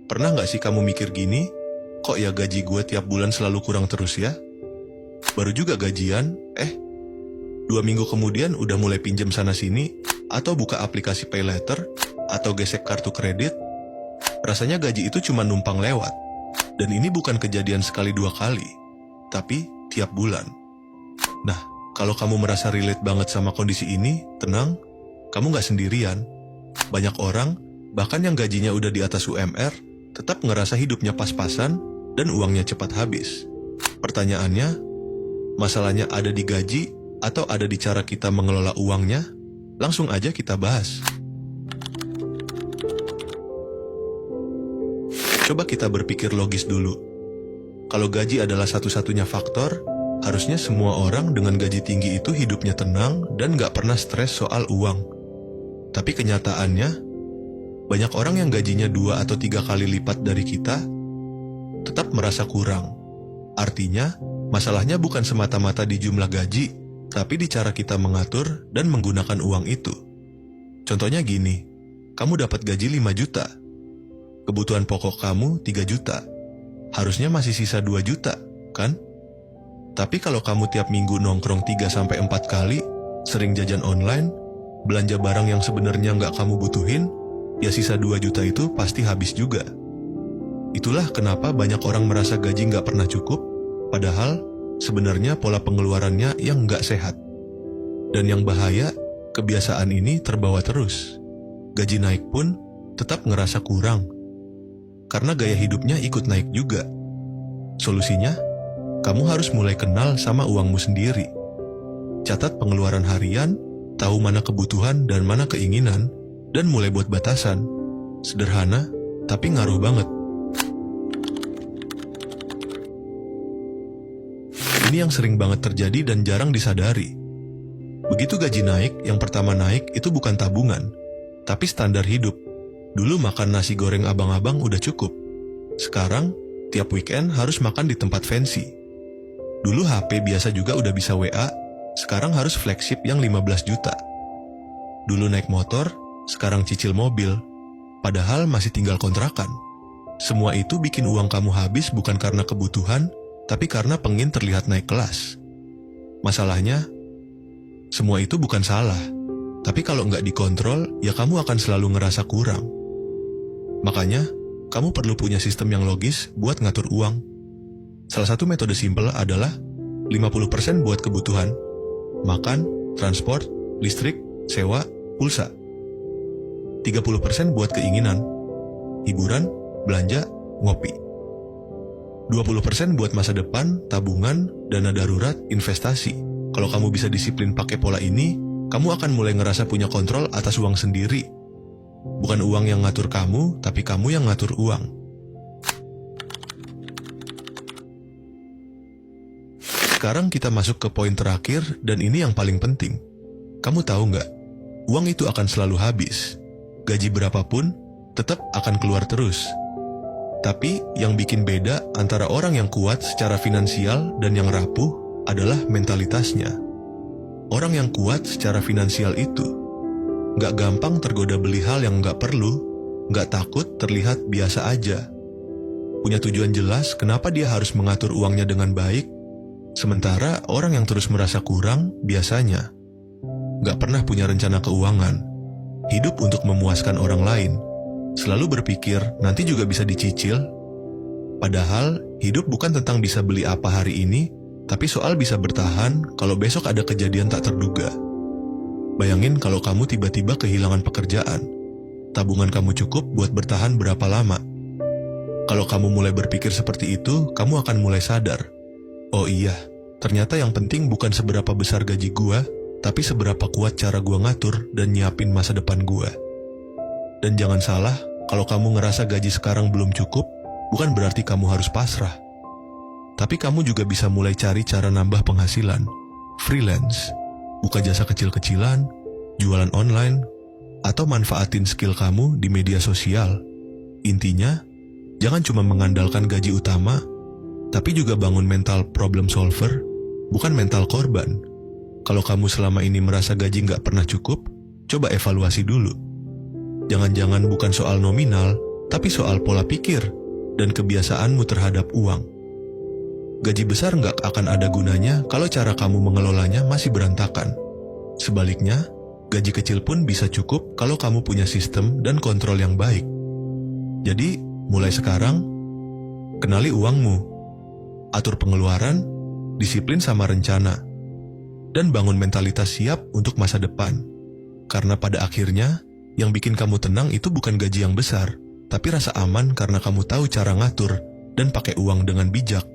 Pernah nggak sih kamu mikir gini, kok ya gaji gue tiap bulan selalu kurang terus ya? Baru juga gajian, 2 minggu kemudian udah mulai pinjam sana-sini, atau buka aplikasi pay later, atau gesek kartu kredit. Rasanya gaji itu cuma numpang lewat. Dan ini bukan kejadian sekali 2 kali, tapi tiap bulan. Nah, kalau kamu merasa relate banget sama kondisi ini, tenang, kamu nggak sendirian. Banyak orang, bahkan yang gajinya udah di atas UMR, tetap ngerasa hidupnya pas-pasan dan uangnya cepat habis. Pertanyaannya, masalahnya ada di gaji atau ada di cara kita mengelola uangnya? Langsung aja kita bahas. Coba kita berpikir logis dulu. Kalau gaji adalah satu-satunya faktor, harusnya semua orang dengan gaji tinggi itu hidupnya tenang dan gak pernah stres soal uang. Tapi kenyataannya, banyak orang yang gajinya 2 atau 3 kali lipat dari kita, tetap merasa kurang. Artinya, masalahnya bukan semata-mata di jumlah gaji, tapi di cara kita mengatur dan menggunakan uang itu. Contohnya gini, kamu dapat gaji 5 juta. Kebutuhan pokok kamu 3 juta. Harusnya masih sisa 2 juta, kan? Tapi kalau kamu tiap minggu nongkrong 3-4 kali, sering jajan online, belanja barang yang sebenarnya nggak kamu butuhin, ya sisa 2 juta itu pasti habis juga. Itulah kenapa banyak orang merasa gaji nggak pernah cukup, padahal sebenarnya pola pengeluarannya yang nggak sehat. Dan yang bahaya, kebiasaan ini terbawa terus. Gaji naik pun tetap ngerasa kurang. Karena gaya hidupnya ikut naik juga. Solusinya, kamu harus mulai kenal sama uangmu sendiri. Catat pengeluaran harian, tahu mana kebutuhan dan mana keinginan, dan mulai buat batasan. Sederhana, tapi ngaruh banget. Ini yang sering banget terjadi dan jarang disadari. Begitu gaji naik, yang pertama naik itu bukan tabungan, tapi standar hidup. Dulu makan nasi goreng abang-abang udah cukup. Sekarang, tiap weekend harus makan di tempat fancy. Dulu HP biasa juga udah bisa WA, sekarang harus flagship yang 15 juta. Dulu naik motor, sekarang cicil mobil, padahal masih tinggal kontrakan. Semua itu bikin uang kamu habis bukan karena kebutuhan, tapi karena pengen terlihat naik kelas. Masalahnya, semua itu bukan salah, tapi kalau nggak dikontrol, ya kamu akan selalu ngerasa kurang. Makanya, kamu perlu punya sistem yang logis buat ngatur uang. Salah satu metode simpel adalah 50% buat kebutuhan, makan, transport, listrik, sewa, pulsa. 30% buat keinginan, hiburan, belanja, ngopi. 20% buat masa depan, tabungan, dana darurat, investasi. Kalau kamu bisa disiplin pakai pola ini, kamu akan mulai ngerasa punya kontrol atas uang sendiri. Bukan uang yang ngatur kamu, tapi kamu yang ngatur uang. Sekarang kita masuk ke poin terakhir, dan ini yang paling penting. Kamu tahu nggak? Uang itu akan selalu habis. Gaji berapapun, tetap akan keluar terus. Tapi yang bikin beda antara orang yang kuat secara finansial dan yang rapuh adalah mentalitasnya. Orang yang kuat secara finansial itu nggak gampang tergoda beli hal yang nggak perlu, nggak takut terlihat biasa aja. Punya tujuan jelas kenapa dia harus mengatur uangnya dengan baik, sementara orang yang terus merasa kurang biasanya nggak pernah punya rencana keuangan, hidup untuk memuaskan orang lain, selalu berpikir nanti juga bisa dicicil. Padahal hidup bukan tentang bisa beli apa hari ini, tapi soal bisa bertahan kalau besok ada kejadian tak terduga. Bayangin kalau kamu tiba-tiba kehilangan pekerjaan, tabungan kamu cukup buat bertahan berapa lama? Kalau kamu mulai berpikir seperti itu, kamu akan mulai sadar. Oh iya, ternyata yang penting bukan seberapa besar gaji gua, tapi seberapa kuat cara gua ngatur dan nyiapin masa depan gua. Dan jangan salah, kalau kamu ngerasa gaji sekarang belum cukup, bukan berarti kamu harus pasrah. Tapi kamu juga bisa mulai cari cara nambah penghasilan, freelance, buka jasa kecil-kecilan, jualan online, atau manfaatin skill kamu di media sosial. Intinya, jangan cuma mengandalkan gaji utama, tapi juga bangun mental problem solver, bukan mental korban. Kalau kamu selama ini merasa gaji nggak pernah cukup, coba evaluasi dulu. Jangan-jangan bukan soal nominal, tapi soal pola pikir dan kebiasaanmu terhadap uang. Gaji besar nggak akan ada gunanya kalau cara kamu mengelolanya masih berantakan. Sebaliknya, gaji kecil pun bisa cukup kalau kamu punya sistem dan kontrol yang baik. Jadi, mulai sekarang, kenali uangmu, atur pengeluaran, disiplin sama rencana, dan bangun mentalitas siap untuk masa depan. Karena pada akhirnya, yang bikin kamu tenang itu bukan gaji yang besar, tapi rasa aman karena kamu tahu cara ngatur dan pakai uang dengan bijak.